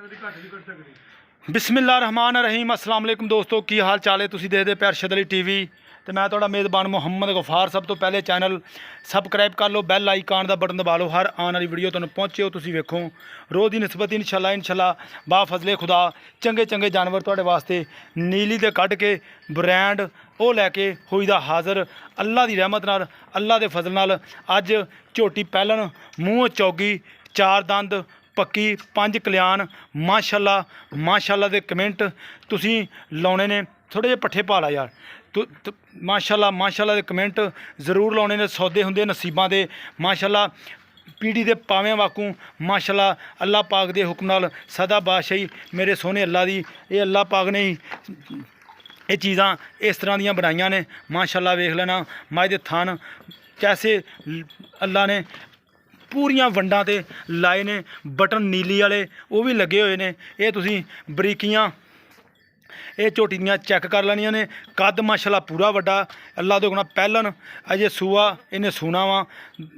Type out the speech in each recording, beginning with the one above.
बिस्मिल्लाहिर्रहमानिर्रहीम अस्सलाम वालेकुम दोस्तों की हाल चाल है। तुसीं देखदे पे अरशद अली टीवी तो मैं तुहाडा मेज़बान मुहम्मद गफार। सब तो पहले चैनल सबसक्राइब कर लो, बैल आइकान का बटन दबा लो, हर आने वाली वीडियो तुहानूं पहुँचे हो तुसीं वेखो। रोज़ की निस्बत इंशाल्लाह बा फजले खुदा चंगे चंगे जानवर तुहाडे वास्ते नीली दे कढ़ के ब्रांड वो लैके होई दा हाज़र अल्लाह की रहमत नाल, अल्लाह के फजल नाल। अज झोटी पैलन मूँह चौगी चार दंद पक्की पंज कल्याण माशाल्लाह माशाल्लाह दे कमेंट तुसीं लाने ने। थोड़े जे पट्ठे पा ला यार माशाल्लाह माशाल्लाह दे कमेंट जरूर लाने ने। सौदे हुंदे नसीबां दे माशाल्लाह पीढ़ी दे पावें वाकू माशाल्लाह अल्लाह पाक दे हुक्म नाल सदा बादशाही मेरे सोहने अल्लाह दी। ये अल्लाह पाक ने ये चीज़ां इस तरह दियां बनाइयां ने माशाल्लाह। वेख लेना मज दे थान कैसे अल्लाह ने पूरियां वंडां ते लाए ने, बटन नीली वाले वो भी लगे हुए ने। ये तुसीं बरीकियां ये झोटी दियां चैक कर लैनियां ने। कद माशाल्लाह पूरा वड्डा अल्लाह दे हुक्म नाल पैलन अजे सूआ इन्हें सूना वा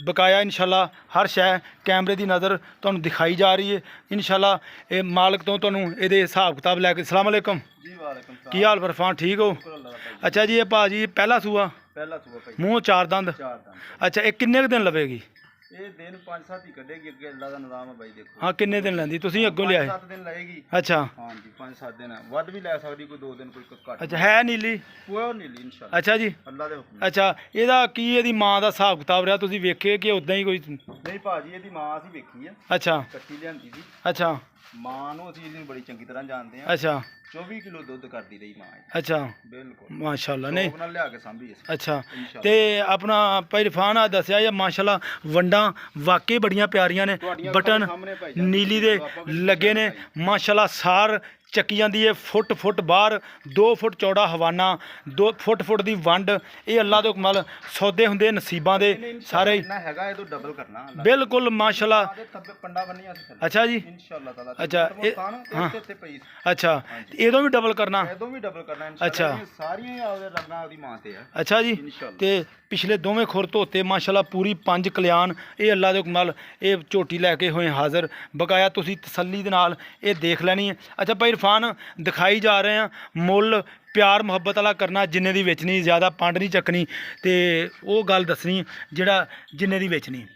बकाया इंशाल्लाह हर शै कैमरे की नज़र तुहानूं दिखाई जा रही है इंशाल्लाह। ये मालक तो तुहानूं इहदे हिसाब किताब लैके अस्सलाम वालेकुम की हाल फरफान ठीक हो? अच्छा जी ये भाजी पहला सूआ मूँह चार दंद। अच्छा ये किन्ने दिन लवेगी? ਇਹ ਦਿਨ 5-7 ਹੀ ਕੱਢੇਗੀ ਅੱਗੇ ਅੱਲਾ ਦਾ ਨਿਜ਼ਾਮ ਹੈ ਬਾਈ ਦੇਖੋ। हाँ किन्ने दिन लैंदी तुसीं अग्गों लियाए? 5-7 ਦਿਨ ਲਏਗੀ। अच्छा हाँ जी 5-7 ਦਿਨ ਵੱਧ ਵੀ ਲੈ ਸਕਦੀ ਕੋਈ 2 ਦਿਨ ਕੋਈ ਘੱਟ। अच्छा है नीली? ਪਿਓਰ ਨੀਲੀ ਇਨਸ਼ਾਅੱਲਾ अच्छा जी ਅੱਲਾ ਦੇ ਹੁਕਮ अच्छा ਇਹਦਾ ਕੀ ਇਹਦੀ ਮਾਂ ਦਾ ਹਿਸਾਬ ਕਿਤਾਬ ਰਿਹਾ ਤੁਸੀਂ ਵੇਖੇ ਕਿ ਉਦਾਂ ਹੀ ਕੋਈ? ਨਹੀਂ ਭਾਜੀ ਇਹਦੀ ਮਾਂ ਅਸੀਂ ਵੇਖੀ ਆ, अच्छा ਕੱਟੀ ਲਿਆਂਦੀ ਸੀ। अच्छा ਮਾਂ ਨੂੰ ਅਸੀਂ ਇਹਨੂੰ ਬੜੀ ਚੰਗੀ ਤਰ੍ਹਾਂ ਜਾਣਦੇ ਆ। अच्छा 24 ਕਿਲੋ ਦੁੱਧ ਕਰਦੀ ਰਹੀ ਮਾਂ ਇਹ। अच्छा ਬਿਲਕੁਲ माशाल्लाह नहीं ਉਹਨਾਂ ਲਿਆ ਕੇ ਸਾਂਭੀ ਅਸੀਂ अच्छा इंशाअल्लाह। ਤੇ ਆਪਣਾ ਭਾਈ ਰਫਾਨ ਆ ਦੱਸਿਆ ਜਾਂ ਮਾਸ਼ਾਅੱਲਾ ਵੰਡਾਂ ਵਾਕਈ ਬੜੀਆਂ ਪਿਆਰੀਆਂ ਨੇ। ਤੁਹਾਡੀਆਂ ਬਟਨ ਸਾਹਮਣੇ ਭਾਈ ਜਾਨ ਨੀਲੀ ਦੇ ਆਪਾਂ ਵੀ ਲੱਗੇ ਨੇ ਮਾਸ਼ਾਅੱਲਾ। ਸਾਰ ਚੱਕੀ ਜਾਂਦੀ ਹੈ ਫੁੱਟ ਬਾਹਰ 2 ਫੁੱਟ ਚੌੜਾ ਹਵਾਨਾ 2 ਫੁੱਟ ਦੀ ਵੰਡ। ਇਹ ਅੱਲਾ ਦੇ ਹੁਕਮ ਨਾਲ ਸੌਦੇ ਹੁੰਦੇ ਨਸੀਬਾਂ ਦੇ ਸਾਰੇ ਇੰਨਾ ਹੈਗਾ ਇਹ ਤੋਂ ਡਬਲ ਕਰਨਾ ਅੱਲਾ ਬਿਲਕੁਲ ਮਾਸ਼ਾਅੱਲਾ। ਦੇ ਥੱਬੇ ਪੰਡਾ ਬੰਨੀਆਂ ਸੀ ਥੱਲੇ अच्छा जी ਇਨਸ਼ਾਅੱਲਾ ਤਾਲਾ। अच्छा ये हाँ ਤੇ ਪਈ अच्छा ਇਹਦੋਂ ਵੀ ਡਬਲ ਕਰਨਾ? ਇਹਦੋਂ ਵੀ ਡਬਲ ਕਰਨਾ अच्छा। ਇਨਸ਼ਾਅੱਲਾ। ਇਹ ਸਾਰੀਆਂ ਹੀ ਆਪਦੇ ਰੰਗਾਂ ਉਹਦੀ ਮਾਂ ਤੇ ਆ अच्छा जी ਇਨਸ਼ਾਅੱਲਾ। ਤੇ ਪਿਛਲੇ ਦੋਵੇਂ ਖੁਰ ਧੋਤੇ ਮਾਸ਼ਾਅੱਲਾ ਪੂਰੀ ਪੰਜ ਕਲਿਆਣ। ਇਹ ਅੱਲਾ ਦੇ ਹੁਕਮ ਨਾਲ ਇਹ ਝੋਟੀ ਲੈ ਕੇ ਹੋਏ ਹਾਜ਼ਰ ਬਕਾਇਆ ਤੁਸੀਂ ਤਸੱਲੀ ਦੇ ਨਾਲ ਇਹ ਦੇਖ ਲੈਣੀ ਹੈ। ਅੱਛਾ ਭਾਈ ਇਰਫਾਨ ਦਿਖਾਈ ਜਾ ਰਹੇ ਆ ਮੁੱਲ ਪਿਆਰ ਮੁਹੱਬਤ ਵਾਲਾ ਕਰਨਾ, ਜਿੰਨੇ ਦੀ ਵੇਚਣੀ ਜ਼ਿਆਦਾ ਪੰਡ ਨਹੀਂ ਚੱਕਣੀ ਤੇ ਉਹ ਗੱਲ ਦੱਸਣੀ ਜਿਹੜਾ ਜਿੰਨੇ ਦੀ ਵੇਚਣੀ।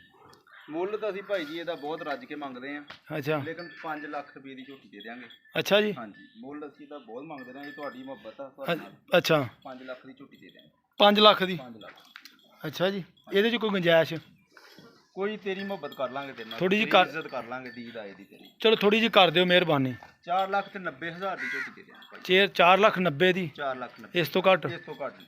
ਮੁੱਲ ਤਾਂ ਅਸੀਂ ਭਾਈ ਜੀ ਇਹਦਾ ਬਹੁਤ ਰੱਜ ਕੇ ਮੰਗਦੇ ਆ, ਅੱਛਾ ਲੇਕਿਨ 5 ਲੱਖ ਰੁਪਏ ਦੀ ਝੋਟੀ ਦੇ ਦਿਆਂਗੇ। ਅੱਛਾ ਜੀ ਹਾਂਜੀ ਮੁੱਲ ਅਸੀਂ ਤਾਂ ਬਹੁਤ ਮੰਗਦੇ ਰਹੇ, ਇਹ ਤੁਹਾਡੀ ਮੁਹੱਬਤ ਆ ਤੁਹਾਡੇ ਨਾਲ। ਅੱਛਾ 5 ਲੱਖ ਦੀ ਝੋਟੀ ਦੇ ਦਿਆਂਗੇ। 5 ਲੱਖ ਦੀ? 5 ਲੱਖ। ਅੱਛਾ ਜੀ ਇਹਦੇ 'ਚ ਕੋਈ ਗੁੰਜਾਇਸ਼? ਕੋਈ ਤੇਰੀ ਮੁਹੱਬਤ ਕਰ ਲਾਂਗੇ ਤੇਰੇ ਨਾਲ, ਥੋੜ੍ਹੀ ਜਿਹੀ ਤੇਰੀ ਇੱਜ਼ਤ ਕਰ ਲਾਂਗੇ ਦੀਦ ਆਏ ਦੀ ਤੇਰੀ। ਚਲੋ ਥੋੜੀ ਜਿਹੀ ਕਰ ਦਿਓ ਮਿਹਰਬਾਨੀ। 4 ਲੱਖ ਤੇ 90,000 ਦੀ ਝੋਟੀ ਦੇ ਦਿਆਂਗੇ ਭਾਈ। 4 ਲੱਖ 90 ਦੀ? 4 ਲੱਖ 90 ਇਸ ਤੋਂ ਘੱਟ? ਇਸ ਤੋਂ ਘੱਟ ਨਹੀਂ।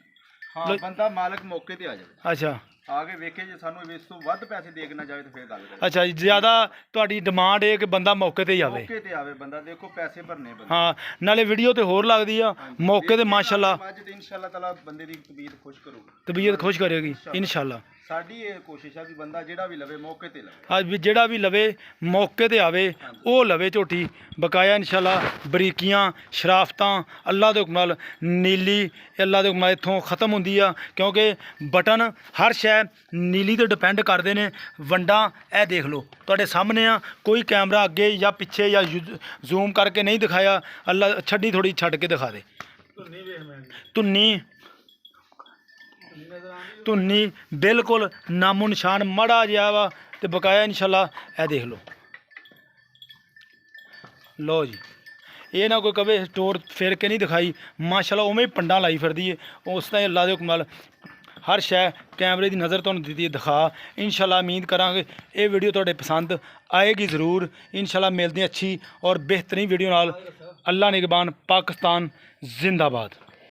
ਹਾਂ ਬੰਦਾ ਮਾਲਕ ਮੌਕੇ ਤੇ ਆ ਜਾਵੇ, ਅੱਛਾ ਆ ਕੇ ਵੇਖੇ ਜੇ ਸਾਨੂੰ ਇਸ ਤੋਂ ਵੱਧ ਪੈਸੇ ਦੇ ਕੇ ਨਾ ਜਾਵੇ ਤਾਂ ਫੇਰ ਗੱਲ ਕਰਾਂਗੇ। ਅੱਛਾ ਜੀ ਜ਼ਿਆਦਾ ਤੁਹਾਡੀ ਡਿਮਾਂਡ ਹੈ ਕਿ ਬੰਦਾ ਮੌਕੇ ਤੇ ਹੀ ਆਵੇ? ਮੌਕੇ ਤੇ ਆਵੇ ਬੰਦਾ, ਦੇਖੋ ਪੈਸੇ ਭਰਨੇ ਬੰਦੇ। ਹਾਂ ਨਾਲੇ ਵੀਡੀਓ ਤੇ ਹੋਰ ਲੱਗਦੀ ਆ ਮੌਕੇ ਤੇ ਮਾਸ਼ਾਅੱਲਾ ਅੱਜ ਤੇ ਇਨਸ਼ਾਅੱਲਾ ਤਾਲਾ ਬੰਦੇ ਦੀ ਤਬੀਅਤ ਖੁਸ਼ ਕਰੂਗਾ, ਤਬੀਅਤ ਖੁਸ਼ ਕਰੇਗੀ ਇਨਸ਼ਾਅੱਲਾ। ਸਾਡੀ ਇਹ ਕੋਸ਼ਿਸ਼ ਆ ਵੀ ਬੰਦਾ ਜਿਹੜਾ ਵੀ ਲਵੇ ਮੌਕੇ ਤੇ ਲਵੇ। ਅੱਜ ਵੀ ਜਿਹੜਾ ਵੀ ਲਵੇ ਮੌਕੇ ਤੇ ਆਵੇ ਉਹ ਲਵੇ ਝੋਟੀ ਬਕਾਇਆ ਇਨਸ਼ਾਅੱਲਾ। ਬਰੀਕੀਆਂ ਸ਼ਰਾਫਤਾਂ ਅੱਲਾ ਦੇ ਹੁਕਮ ਨਾਲ ਨੀਲੀ ਅੱਲਾ ਦੇ ਹੁਕਮ ਨਾਲ ਇੱਥੋਂ ਖਤਮ ਹੁੰਦੀ ਆ, ਕਿਉਂਕਿ ਬਟਨ ਹਰ ਸ਼ੈ ਨੀਲੀ ਤੇ ਡਿਪੈਂਡ ਕਰਦੇ ਨੇ। ਵੰਡਾਂ ਇਹ ਦੇਖ ਲਓ ਤੁਹਾਡੇ ਸਾਹਮਣੇ ਆ, ਕੋਈ ਕੈਮਰਾ ਅੱਗੇ ਜਾਂ ਪਿੱਛੇ ਜਾਂ ਜ਼ੂਮ ਕਰਕੇ ਨਹੀਂ ਦਿਖਾਇਆ। ਅੱਲਾ ਛੱਡੀ ਥੋੜੀ ਛੱਡ ਕੇ ਦਿਖਾ ਦੇ। ਧੁੰਨੀ ਬਿਲਕੁਲ ਨਾਮੋ ਨਿਸ਼ਾਨ ਮਾੜਾ ਜਿਹਾ ਵਾ ਤੇ ਬਕਾਇਆ ਇਨਸ਼ਾਅੱਲਾ। ਇਹ ਦੇਖ ਲਓ ਲਓ ਜੀ ਇਹ ਨਾ ਕੋਈ ਕਵੇ ਸਟੋਰ ਫਿਰ ਕੇ ਨਹੀਂ ਦਿਖਾਈ ਮਾਸ਼ਾਅੱਲਾ ਉਵੇਂ ਹੀ ਪੰਡਾਂ ਲਾਈ ਫਿਰਦੀ ਹੈ। ਉਸ ਤਰ੍ਹਾਂ ਅੱਲਾ ਦੇ ਹੁਕਮ ਨਾਲ ਹਰ ਸ਼ੈ ਕੈਮਰੇ ਦੀ ਨਜ਼ਰ ਤੁਹਾਨੂੰ ਦਿੱਤੀ ਦਿਖਾ ਇਨਸ਼ਾਅੱਲਾ। ਉਮੀਦ ਕਰਾਂਗੇ ਇਹ ਵੀਡੀਓ ਤੁਹਾਡੇ ਪਸੰਦ ਆਏਗੀ ਜ਼ਰੂਰ ਇਨਸ਼ਾਅੱਲਾ। ਮਿਲਦੇ ਅੱਛੀ ਔਰ ਬਿਹਤਰੀਨ ਵੀਡੀਓ ਨਾਲ। ਅੱਲਾ ਨਿਗਬਾਨ, ਪਾਕਿस्तान जिंदाबाद।